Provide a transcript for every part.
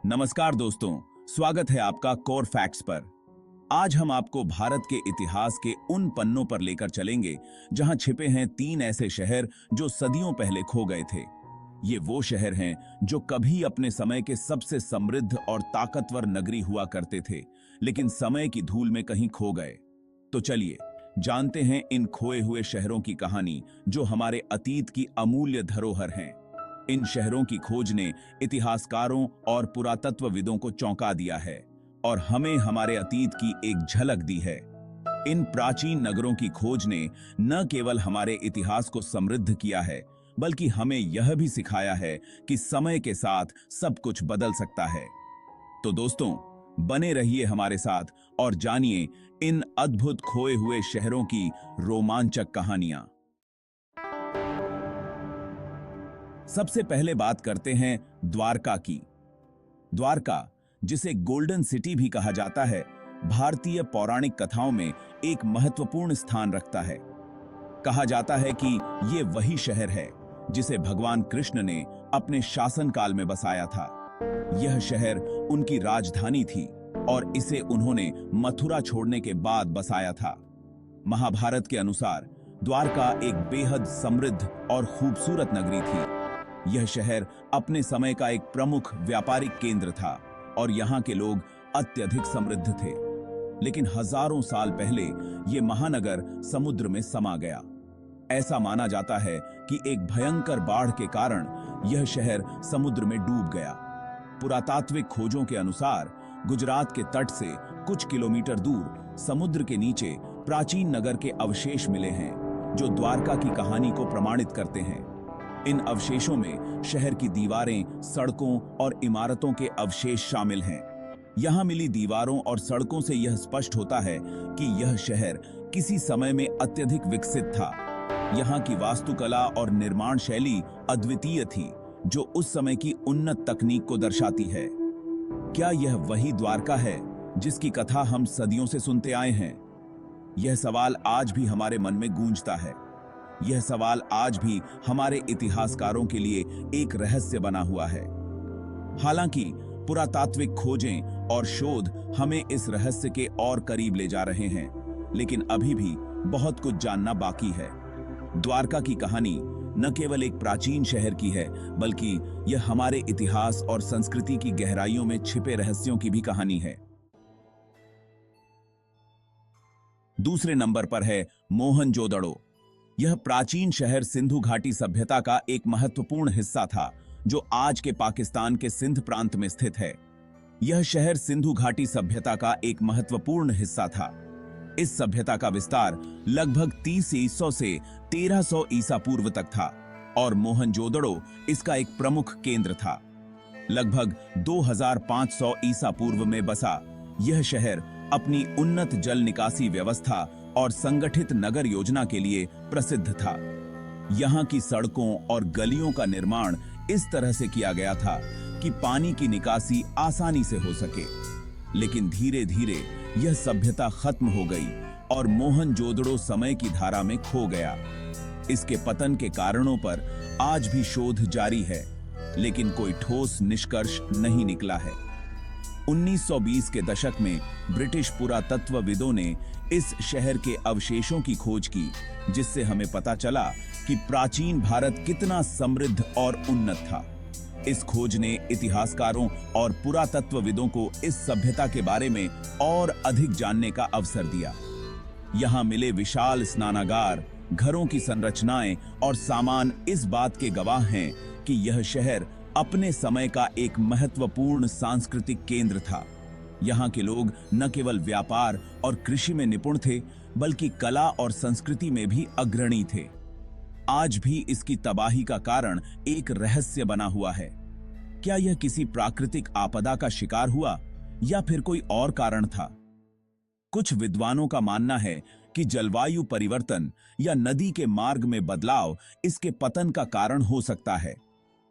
नमस्कार दोस्तों, स्वागत है आपका कोर फैक्ट्स पर। आज हम आपको भारत के इतिहास के उन पन्नों पर लेकर चलेंगे जहां छिपे हैं 3 ऐसे शहर जो सदियों पहले खो गए थे। ये वो शहर हैं जो कभी अपने समय के सबसे समृद्ध और ताकतवर नगरी हुआ करते थे, लेकिन समय की धूल में कहीं खो गए। तो चलिए जानते हैं इन खोए हुए शहरों की कहानी जो हमारे अतीत की अमूल्य धरोहर हैं। इन शहरों की खोज ने इतिहासकारों और पुरातत्वविदों को चौंका दिया है और हमें हमारे अतीत की एक झलक दी है। इन प्राचीन नगरों की खोज ने न केवल हमारे इतिहास को समृद्ध किया है, बल्कि हमें यह भी सिखाया है कि समय के साथ सब कुछ बदल सकता है। तो दोस्तों, बने रहिए हमारे साथ और जानिए इन अद्भुत खोए हुए शहरों की रोमांचक कहानियां। सबसे पहले बात करते हैं द्वारका की। द्वारका, जिसे गोल्डन सिटी भी कहा जाता है, भारतीय पौराणिक कथाओं में एक महत्वपूर्ण स्थान रखता है। कहा जाता है कि ये वही शहर है जिसे भगवान कृष्ण ने अपने शासनकाल में बसाया था। यह शहर उनकी राजधानी थी और इसे उन्होंने मथुरा छोड़ने के बाद बसाया था। महाभारत के अनुसार द्वारका एक बेहद समृद्ध और खूबसूरत नगरी थी। यह शहर अपने समय का एक प्रमुख व्यापारिक केंद्र था और यहाँ के लोग अत्यधिक समृद्ध थे। लेकिन हजारों साल पहले यह महानगर समुद्र में समा गया। ऐसा माना जाता है कि एक भयंकर बाढ़ के कारण यह शहर समुद्र में डूब गया। पुरातात्विक खोजों के अनुसार गुजरात के तट से कुछ किलोमीटर दूर समुद्र के नीचे प्राचीन नगर के अवशेष मिले हैं जो द्वारका की कहानी को प्रमाणित करते हैं। इन अवशेषों में शहर की दीवारें, सड़कों और इमारतों के अवशेष शामिल हैं। यहां मिली दीवारों और सड़कों से यह स्पष्ट होता है कि यह शहर किसी समय में अत्यधिक विकसित था। यहां की वास्तुकला और निर्माण शैली अद्वितीय थी, जो उस समय की उन्नत तकनीक को दर्शाती है। क्या यह वही द्वारका है जिसकी कथा हम सदियों से सुनते आए हैं? यह सवाल आज भी हमारे मन में गूंजता है। यह सवाल आज भी हमारे इतिहासकारों के लिए एक रहस्य बना हुआ है। हालांकि पुरातात्विक खोजें और शोध हमें इस रहस्य के और करीब ले जा रहे हैं, लेकिन अभी भी बहुत कुछ जानना बाकी है। द्वारका की कहानी न केवल एक प्राचीन शहर की है, बल्कि यह हमारे इतिहास और संस्कृति की गहराइयों में छिपे रहस्यों की भी कहानी है। दूसरे नंबर पर है मोहनजोदड़ो। यह प्राचीन शहर सिंधु घाटी सभ्यता का एक महत्वपूर्ण हिस्सा था, जो आज के पाकिस्तान के सिंध प्रांत में स्थित है। यह शहर सिंधु घाटी सभ्यता का एक महत्वपूर्ण हिस्सा था। इस सभ्यता का विस्तार लगभग 30 से 1300 ईसा पूर्व तक था और मोहनजोदड़ो इसका एक प्रमुख केंद्र था। लगभग 2500 ईसा पूर्व में बसा यह शहर अपनी उन्नत जल निकासी व्यवस्था और संगठित नगर योजना के लिए प्रसिद्ध था। यहाँ की सड़कों और गलियों का निर्माण इस तरह से किया गया था कि पानी की निकासी आसानी से हो सके। लेकिन धीरे धीरे यह सभ्यता खत्म हो गई और मोहनजोदड़ो समय की धारा में खो गया। इसके पतन के कारणों पर आज भी शोध जारी है, लेकिन कोई ठोस निष्कर्ष नहीं निकला है। 1920 के दशक में ब्रिटिश पुरातत्वविदों ने इस शहर के अवशेषों की खोज की, जिससे हमें पता चला कि प्राचीन भारत कितना समृद्ध और उन्नत था। इस खोज ने इतिहासकारों और पुरातत्वविदों को इस सभ्यता के बारे में और अधिक जानने का अवसर दिया। यहाँ मिले विशाल स्नानागार, घरों की संरचनाएं और सामान इस बात के गवाह हैं कि यह शहर अपने समय का एक महत्वपूर्ण सांस्कृतिक केंद्र था। यहाँ के लोग न केवल व्यापार और कृषि में निपुण थे, बल्कि कला और संस्कृति में भी अग्रणी थे। आज भी इसकी तबाही का कारण एक रहस्य बना हुआ है। क्या यह किसी प्राकृतिक आपदा का शिकार हुआ या फिर कोई और कारण था? कुछ विद्वानों का मानना है कि जलवायु परिवर्तन या नदी के मार्ग में बदलाव इसके पतन का कारण हो सकता है,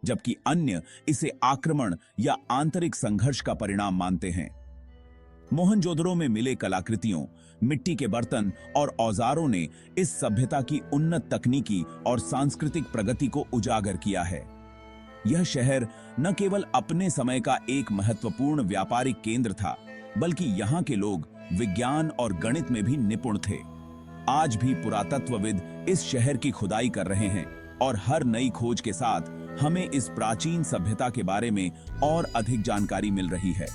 जबकि अन्य इसे आक्रमण या आंतरिक संघर्ष का परिणाम मानते हैं। मोहनजोदड़ो में मिले कलाकृतियों, मिट्टी के बर्तन और औजारों ने इस सभ्यता की उन्नत तकनीकी और सांस्कृतिक प्रगति को उजागर किया है। यह शहर न केवल अपने समय का एक महत्वपूर्ण व्यापारिक केंद्र था, बल्कि यहाँ के लोग विज्ञान और गणित में भी निपुण थे। आज भी पुरातत्वविद इस शहर की खुदाई कर रहे हैं और हर नई खोज के साथ हमें इस प्राचीन सभ्यता के बारे में और अधिक जानकारी मिल रही है।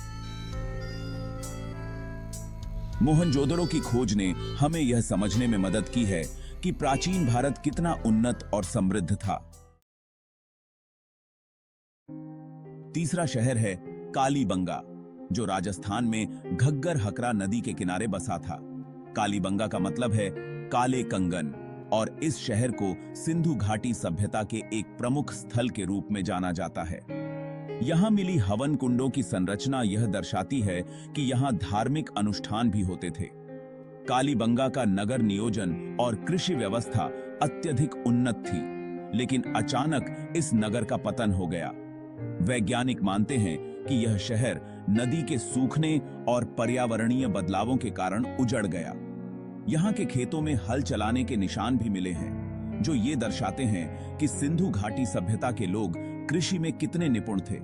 मोहनजोदड़ो की खोज ने हमें यह समझने में मदद की है कि प्राचीन भारत कितना उन्नत और समृद्ध था। तीसरा शहर है कालीबंगा, जो राजस्थान में घग्गर हकरा नदी के किनारे बसा था। कालीबंगा का मतलब है काले कंगन, और इस शहर को सिंधु घाटी सभ्यता के एक प्रमुख स्थल के रूप में जाना जाता है। यहां मिली हवन कुंडों की संरचना यह दर्शाती है कि यहां धार्मिक अनुष्ठान भी होते थे। कालीबंगा का नगर नियोजन और कृषि व्यवस्था अत्यधिक उन्नत थी, लेकिन अचानक इस नगर का पतन हो गया। वैज्ञानिक मानते हैं कि यह शहर नदी के सूखने और पर्यावरणीय बदलावों के कारण उजड़ गया। यहाँ के खेतों में हल चलाने के निशान भी मिले हैं, जो ये दर्शाते हैं कि सिंधु घाटी सभ्यता के लोग कृषि में कितने निपुण थे।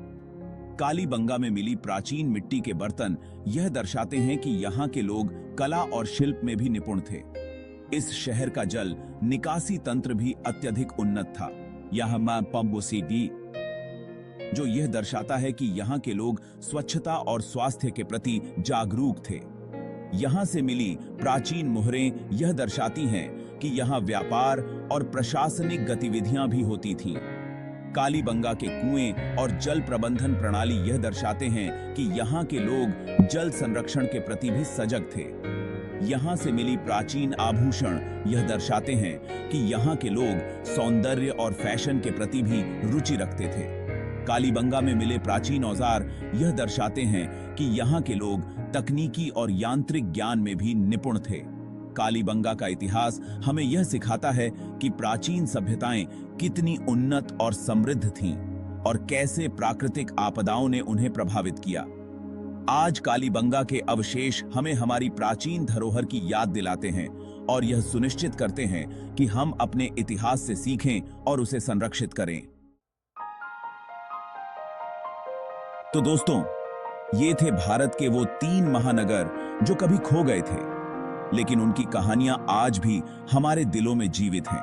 कालीबंगा में मिली प्राचीन मिट्टी के बर्तन यह दर्शाते हैं कि यहाँ के लोग कला और शिल्प में भी निपुण थे। इस शहर का जल निकासी तंत्र भी अत्यधिक उन्नत था, जो यह दर्शाता है कि यहाँ के लोग स्वच्छता और स्वास्थ्य के प्रति जागरूक थे। यहाँ से मिली प्राचीन मोहरें यह दर्शाती हैं कि यहाँ व्यापार और प्रशासनिक गतिविधियां भी होती थीं। कालीबंगा के कुएं और जल प्रबंधन प्रणाली यह दर्शाते हैं कि यहाँ के लोग जल संरक्षण के प्रति भी सजग थे। यहाँ से मिली प्राचीन आभूषण यह दर्शाते हैं कि यहाँ के लोग सौंदर्य और फैशन के प्रति भी रुचि रखते थे। कालीबंगा में मिले प्राचीन औजार यह दर्शाते हैं कि यहाँ के लोग तकनीकी और यांत्रिक ज्ञान में भी निपुण थे। कालीबंगा का इतिहास हमें यह सिखाता है कि प्राचीन सभ्यताएं कितनी उन्नत और समृद्ध थीं और कैसे प्राकृतिक आपदाओं ने उन्हें प्रभावित किया। आज कालीबंगा के अवशेष हमें हमारी प्राचीन धरोहर की याद दिलाते हैं और यह सुनिश्चित करते हैं कि हम अपने इतिहास से सीखें और उसे संरक्षित करें। तो दोस्तों, ये थे भारत के वो 3 महानगर जो कभी खो गए थे, लेकिन उनकी कहानियां आज भी हमारे दिलों में जीवित हैं।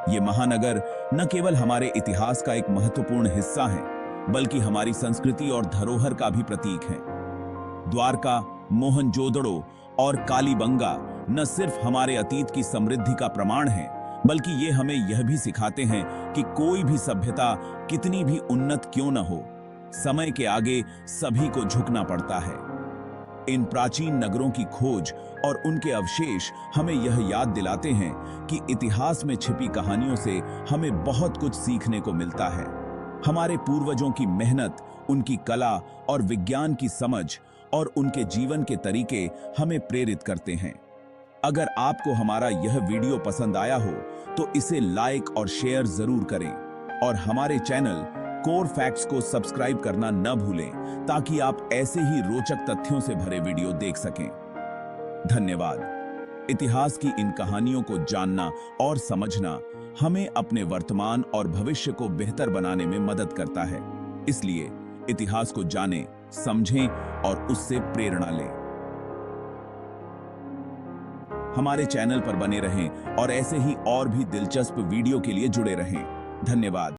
ये महानगर न केवल हमारे इतिहास का एक महत्वपूर्ण हिस्सा हैं, बल्कि हमारी संस्कृति और धरोहर का भी प्रतीक हैं। द्वारका, मोहनजोदड़ो और कालीबंगा न सिर्फ हमारे अतीत की समृद्धि का प्रमाण हैं, बल्कि ये हमें यह भी सिखाते हैं कि कोई भी सभ्यता कितनी भी उन्नत क्यों न हो, समय के आगे सभी को झुकना पड़ता है। इन प्राचीन नगरों की खोज और उनके अवशेष हमें यह याद दिलाते हैं कि इतिहास में छिपी कहानियों से हमें बहुत कुछ सीखने को मिलता है। हमारे पूर्वजों की मेहनत, उनकी कला और विज्ञान की समझ और उनके जीवन के तरीके हमें प्रेरित करते हैं। अगर आपको हमारा यह वीडियो पसंद आया हो तो इसे लाइक और शेयर जरूर करें और हमारे चैनल कोर फैक्ट्स को सब्सक्राइब करना न भूलें, ताकि आप ऐसे ही रोचक तथ्यों से भरे वीडियो देख सकें। धन्यवाद। इतिहास की इन कहानियों को जानना और समझना हमें अपने वर्तमान और भविष्य को बेहतर बनाने में मदद करता है। इसलिए इतिहास को जानें, समझें और उससे प्रेरणा लें। हमारे चैनल पर बने रहें और ऐसे ही और भी दिलचस्प वीडियो के लिए जुड़े रहें। धन्यवाद।